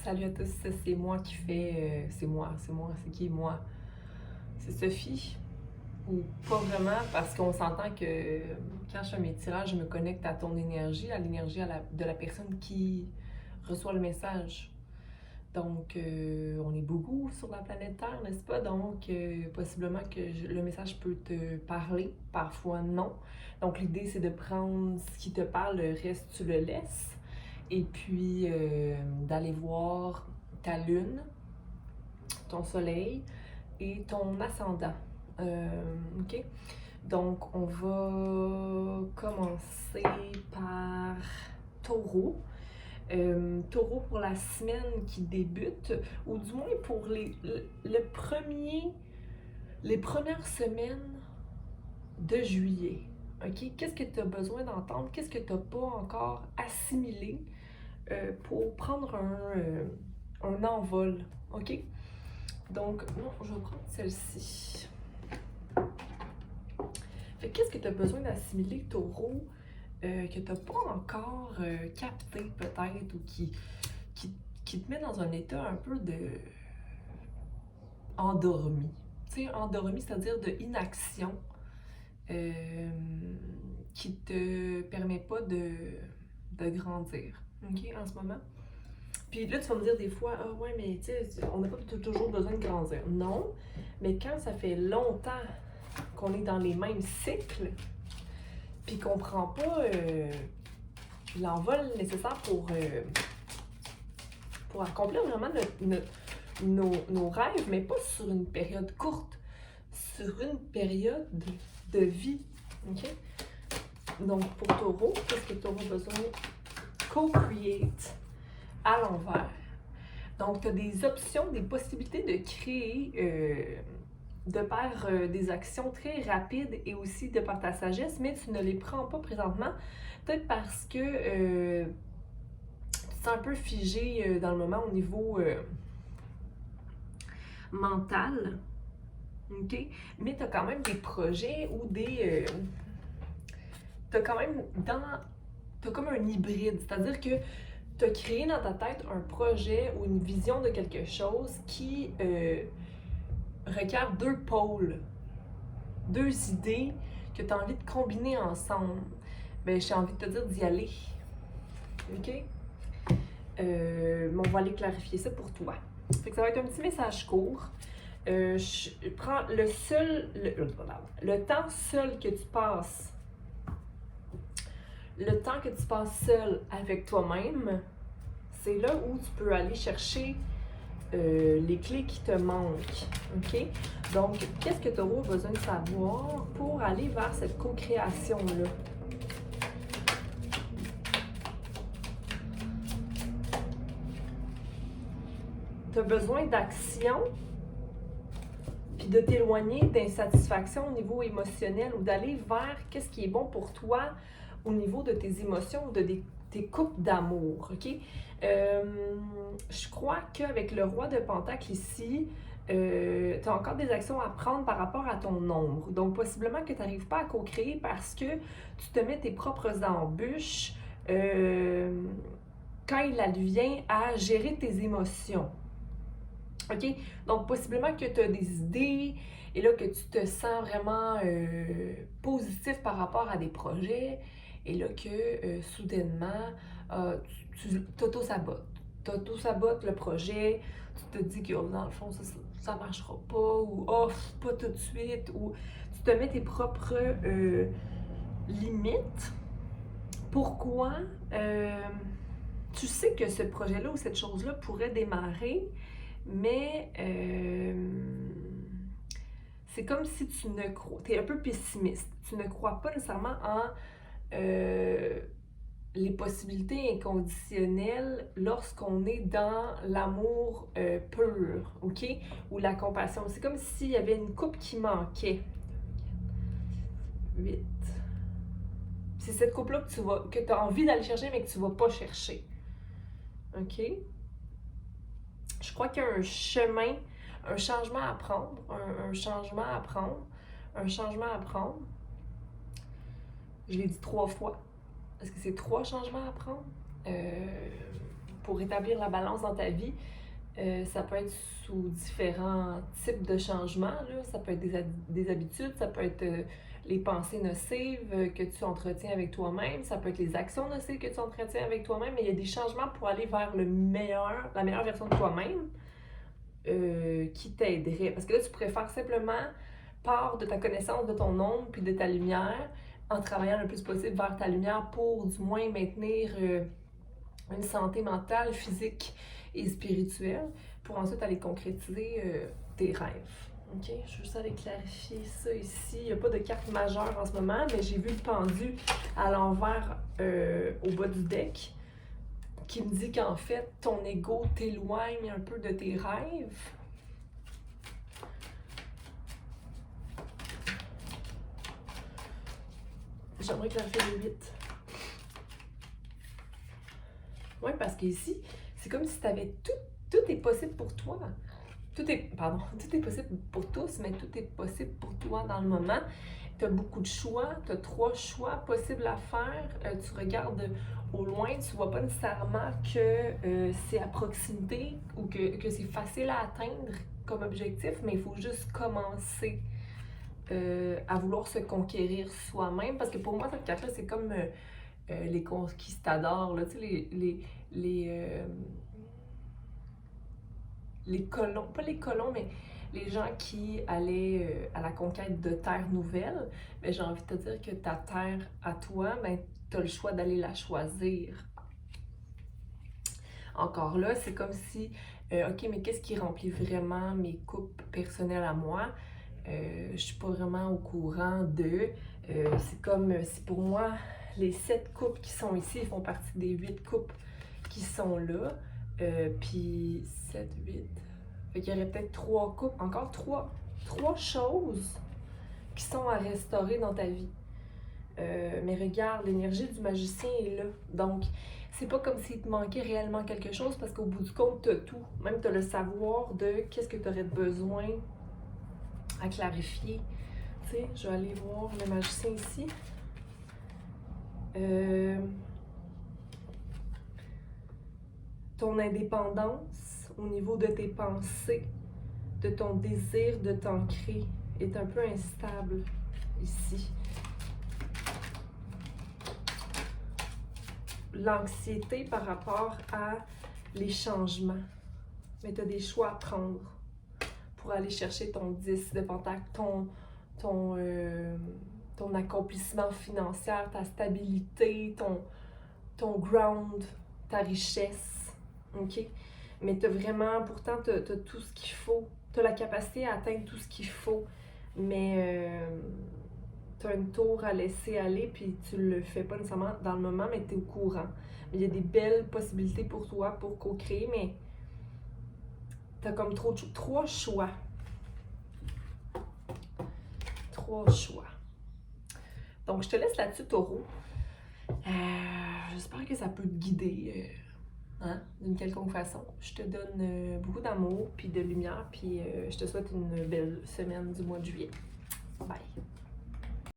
Salut à tous, c'est moi qui fais. C'est qui moi? C'est Sophie. Ou pas vraiment, parce qu'on s'entend que quand je fais mes tirages, je me connecte à ton énergie, à l'énergie de la personne qui reçoit le message. Donc, on est beaucoup sur la planète Terre, n'est-ce pas? Donc, possiblement que le message peut te parler, parfois non. Donc, l'idée, c'est de prendre ce qui te parle, le reste, tu le laisses. Et puis, d'aller voir ta lune, ton soleil et ton ascendant. OK? Donc, on va commencer par Taureau. Taureau pour la semaine qui débute, ou du moins pour les premières semaines de juillet. OK? Qu'est-ce que tu as besoin d'entendre? Qu'est-ce que tu n'as pas encore assimilé pour prendre un envol? OK? Donc, non, je vais prendre celle-ci. Fait qu'est-ce que tu as besoin d'assimiler, Taureau, que tu n'as pas encore capté peut-être, ou qui te met dans un état un peu de endormi. Tu sais, endormi, c'est-à-dire de inaction, qui te permet pas de grandir, OK, en ce moment. Puis là, tu vas me dire des fois, ah ouais, mais tu sais, on n'a pas toujours besoin de grandir. Non, mais quand ça fait longtemps qu'on est dans les mêmes cycles, puis qu'on prend pas l'envol nécessaire pour accomplir vraiment nos rêves, mais pas sur une période courte, sur une période de vie. OK? Donc, pour Taureau, qu'est-ce que Taureau a besoin? Co-create à l'envers. Donc, tu as des options, des possibilités de créer, de par des actions très rapides et aussi de par ta sagesse, mais tu ne les prends pas présentement, peut-être parce que tu te sens un peu figé dans le moment au niveau mental, OK? Mais tu as quand même des projets ou des... tu as quand même tu as comme un hybride, c'est-à-dire que tu as créé dans ta tête un projet ou une vision de quelque chose qui requiert deux pôles, deux idées que tu as envie de combiner ensemble. Ben, j'ai envie de te dire d'y aller. OK? Mais on va aller clarifier ça pour toi. Fait que ça va être un petit message court. Je prends le temps seul que tu passes, le temps que tu passes seul avec toi-même, c'est là où tu peux aller chercher les clés qui te manquent. OK? Donc, qu'est-ce que tu auras besoin de savoir pour aller vers cette co-création-là? Tu as besoin d'action, puis de t'éloigner d'insatisfaction au niveau émotionnel ou d'aller vers qu'est-ce qui est bon pour toi au niveau de tes émotions ou de tes coupes d'amour. OK? Je crois qu'avec le roi de Pentacle ici, tu as encore des actions à prendre par rapport à ton ombre. Donc, possiblement que tu n'arrives pas à co-créer parce que tu te mets tes propres embûches quand il advient à gérer tes émotions. OK? Donc, possiblement que tu as des idées et là que tu te sens vraiment positif par rapport à des projets et là que soudainement, tu t'auto-sabotes. Tu auto-sabotes le projet, tu te dis que oh, dans le fond, ça ne marchera pas ou oh, pas tout de suite ou tu te mets tes propres limites. Pourquoi? Tu sais que ce projet-là ou cette chose-là pourrait démarrer, mais c'est comme si tu ne crois... Tu es un peu pessimiste. Tu ne crois pas nécessairement en les possibilités inconditionnelles lorsqu'on est dans l'amour pur, OK? Ou la compassion. C'est comme s'il y avait une coupe qui manquait. 8. C'est cette coupe-là que tu as envie d'aller chercher, mais que tu ne vas pas chercher. OK? Je crois qu'il y a un chemin, un changement à prendre, un changement à prendre, un changement à prendre. Je l'ai dit 3 fois. Est-ce que c'est 3 changements à prendre? pour rétablir la balance dans ta vie, ça peut être sous différents types de changements, là. Ça peut être des habitudes, ça peut être les pensées nocives que tu entretiens avec toi-même, ça peut être les actions nocives que tu entretiens avec toi-même, mais il y a des changements pour aller vers la meilleure version de toi-même qui t'aiderait. Parce que là, tu pourrais faire simplement part de ta connaissance de ton ombre puis de ta lumière en travaillant le plus possible vers ta lumière pour du moins maintenir une santé mentale, physique et spirituelle pour ensuite aller concrétiser tes rêves. OK? Je veux juste aller clarifier ça ici. Il n'y a pas de carte majeure en ce moment, mais j'ai vu le pendu à l'envers au bas du deck qui me dit qu'en fait, ton ego t'éloigne un peu de tes rêves. J'aimerais clarifier le 8. Oui, parce qu'ici, c'est comme si tu avais tout est possible pour toi. Tout est possible pour tous, mais tout est possible pour toi dans le moment. Tu as beaucoup de choix, tu as 3 choix possibles à faire. Tu regardes au loin, tu vois pas nécessairement que c'est à proximité ou que c'est facile à atteindre comme objectif, mais il faut juste commencer à vouloir se conquérir soi-même. Parce que pour moi, cette carte-là, c'est comme les conquistadors, là, tu sais, les colons, pas les colons, mais les gens qui allaient à la conquête de terres nouvelles, ben, j'ai envie de te dire que ta terre à toi, ben, tu as le choix d'aller la choisir. Encore là, c'est comme si, OK, mais qu'est-ce qui remplit vraiment mes coupes personnelles à moi? Je suis pas vraiment au courant de. C'est comme si pour moi, les 7 coupes qui sont ici, ils font partie des 8 coupes qui sont là. Puis 7, 8. Fait qu'il y aurait peut-être 3 coupes, encore 3 choses qui sont à restaurer dans ta vie. Mais regarde, l'énergie du magicien est là. Donc, c'est pas comme s'il te manquait réellement quelque chose parce qu'au bout du compte, t'as tout. Même t'as le savoir de qu'est-ce que t'aurais besoin à clarifier. Tu sais, je vais aller voir le magicien ici. Ton indépendance au niveau de tes pensées, de ton désir de t'ancrer est un peu instable ici. L'anxiété par rapport à les changements. Mais tu as des choix à prendre pour aller chercher ton 10 de pentacle, ton accomplissement financier, ta stabilité, ton ground, ta richesse. OK? Mais tu as vraiment, pourtant, tu as tout ce qu'il faut. Tu as la capacité à atteindre tout ce qu'il faut. Mais tu as une tour à laisser aller, puis tu le fais pas nécessairement dans le moment, mais tu es au courant. Il y a des belles possibilités pour toi pour co-créer, mais tu as comme 3 choix. 3 choix. Donc, je te laisse là-dessus, Taureau. J'espère que ça peut te guider d'une quelconque façon. Je te donne beaucoup d'amour puis de lumière, puis je te souhaite une belle semaine du mois de juillet. Bye!